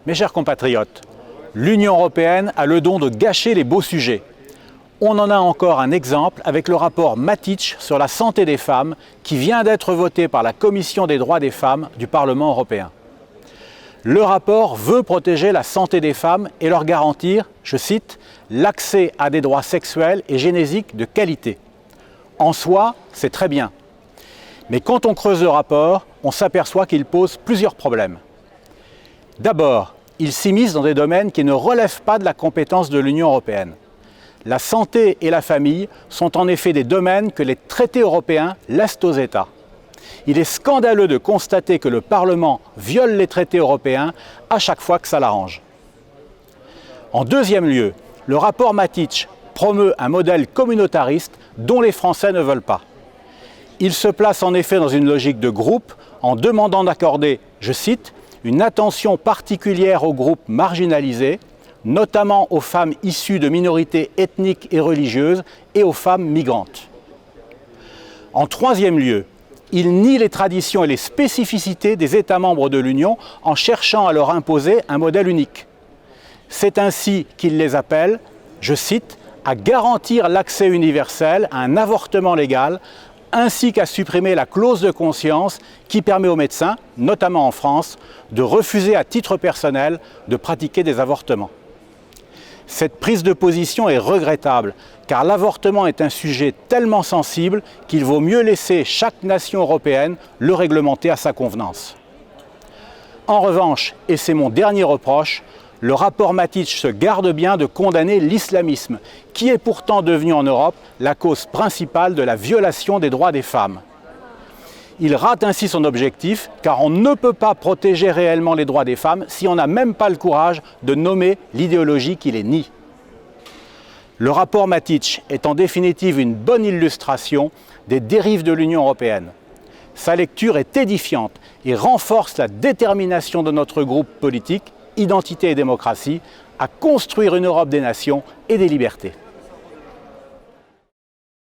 Mes chers compatriotes, l'Union européenne a le don de gâcher les beaux sujets. On en a encore un exemple avec le rapport Matic sur la santé des femmes qui vient d'être voté par la Commission des droits des femmes du Parlement européen. Le rapport veut protéger la santé des femmes et leur garantir, je cite, « l'accès à des droits sexuels et génésiques de qualité ». En soi, c'est très bien. Mais quand on creuse le rapport, on s'aperçoit qu'il pose plusieurs problèmes. D'abord, il s'immisce dans des domaines qui ne relèvent pas de la compétence de l'Union européenne. La santé et la famille sont en effet des domaines que les traités européens laissent aux États. Il est scandaleux de constater que le Parlement viole les traités européens à chaque fois que ça l'arrange. En deuxième lieu, le rapport Matic promeut un modèle communautariste dont les Français ne veulent pas. Il se place en effet dans une logique de groupe en demandant d'accorder, je cite, une attention particulière aux groupes marginalisés, notamment aux femmes issues de minorités ethniques et religieuses et aux femmes migrantes. En troisième lieu, il nie les traditions et les spécificités des États membres de l'Union en cherchant à leur imposer un modèle unique. C'est ainsi qu'il les appelle, je cite, à garantir l'accès universel à un avortement légal, ainsi qu'à supprimer la clause de conscience qui permet aux médecins, notamment en France, de refuser à titre personnel de pratiquer des avortements. Cette prise de position est regrettable, car l'avortement est un sujet tellement sensible qu'il vaut mieux laisser chaque nation européenne le réglementer à sa convenance. En revanche, et c'est mon dernier reproche, le rapport Matic se garde bien de condamner l'islamisme, qui est pourtant devenu en Europe la cause principale de la violation des droits des femmes. Il rate ainsi son objectif, car on ne peut pas protéger réellement les droits des femmes si on n'a même pas le courage de nommer l'idéologie qui les nie. Le rapport Matic est en définitive une bonne illustration des dérives de l'Union européenne. Sa lecture est édifiante et renforce la détermination de notre groupe politique, Identité et démocratie, à construire une Europe des nations et des libertés.